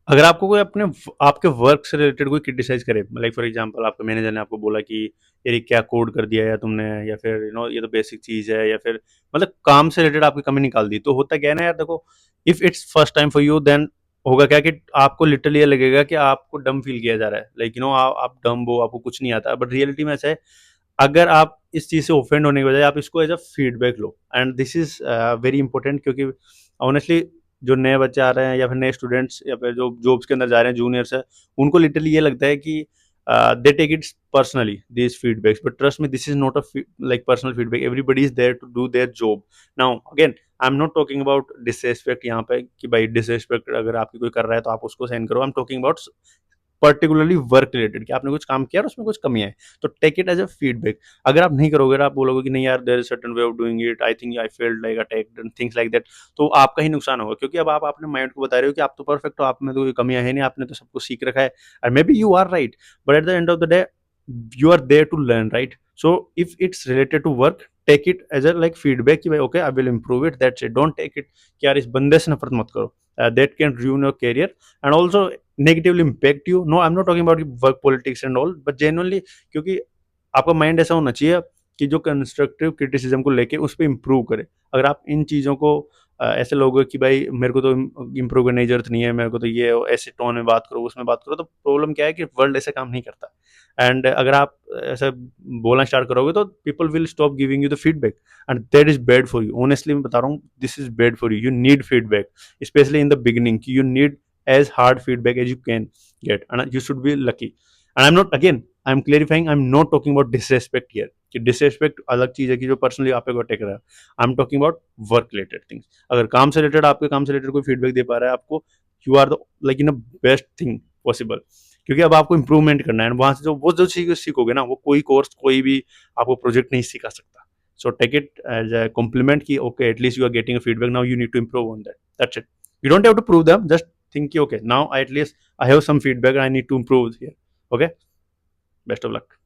अगर आपको कोई आपके वर्क से रिलेटेड कोई क्रिटिसाइज करे, लाइक फॉर एग्जांपल आपके मैनेजर ने आपको बोला कि यार ये क्या कोड कर दिया है तुमने, या फिर ये तो बेसिक चीज है, या फिर मतलब काम से रिलेटेड आपकी कमी निकाल दी, तो होता क्या है ना यार, देखो, if it's first time for you, then होगा क्या कि आपको लिटरली ये लगेगा कि आपको डम फील किया जा रहा है, लाइक आप डम हो, आपको कुछ नहीं आता, बट रियलिटी में ऐसा है। अगर आप इस चीज से ऑफेंड होने के बजाय आप इसको एज अ फीडबैक लो, and this is very important, क्योंकि ऑनेस्टली जो नए बच्चे आ रहे हैं या फिर नए स्टूडेंट्स या फिर जो जॉब्स के अंदर जा रहे हैं, जूनियर्स है, उनको लिटरली ये लगता है कि they take it personally this feedbacks, but trust me, this is not a like personal feedback, everybody is there to do their job. Now again, I am not talking about disrespect यहाँ पे, कि भाई disrespect अगर आपकी कोई कर रहा है तो आप उसको सेंड करो, I am talking about particularly work related, कि आपने कुछ काम किया और उसमें कुछ कमियां है, तो take it as a feedback. अगर आप नहीं करोगे, अगर आप बोलोगे कि नहीं यार, there is certain way of doing it, I think I failed like attacked and things like that, तो आपका ही नुकसान होगा, क्योंकि अब आप अपने माइंड को बता रहे हो कि आप तो परफेक्ट हो, आप में तो कोई कमियां है नहीं, आपने तो सब कुछ सीख रखा है, and maybe you are right, but at the end of the day you are there to learn, right? So if it's related to work, take it as a like feedback कि भाई okay, I will improve it, that's it. Don't take it कि यार इस बंदे से नफरत मत करो, that can ruin your career and also negatively impact you. No, I'm not talking about work politics and all, but genuinely, क्योंकि आपका माइंड ऐसा होना चाहिए कि जो कंस्ट्रक्टिव क्रिटिसिज्म को लेके उस पर इम्प्रूव करे। अगर आप इन चीज़ों को ऐसे लोगों कि भाई मेरे को तो इम्प्रूव करने की जरूरत नहीं है, मेरे को तो ये ऐसे टोन में बात करो, उसमें बात करो, तो प्रॉब्लम क्या है कि वर्ल्ड ऐसे काम नहीं करता। एंड अगर आप ऐसा बोलना स्टार्ट करोगे तो people will stop giving you the feedback, and that is bad for you. Honestly मैं बता रहा हूँ, this is bad for you, you need feedback, specially in the beginning, you need as hard feedback as you can get, and you should be lucky. And I'm not, again, I'm clarifying, I'm not talking about disrespect here, कि disrespect अलग चीज है कि जो personally आप पे attack रहा है। I am talking about work related things. अगर काम से रिलेटेड, आपके काम से रिलेटेड कोई फीडबैक दे पा रहा है आपको, you are the like in a best thing possible, क्योंकि अब आपको इंप्रूवमेंट करना है, वहां से जो सीखोगे ना, वो कोई कोर्स कोई भी आपको प्रोजेक्ट नहीं सिखा सकता। So take it as a compliment कि okay, at least you are getting a feedback, now you need to improve on that, that's it. You don't have to prove them, just think, okay, now at least I have some feedback and I need to improve here. Okay, best of luck.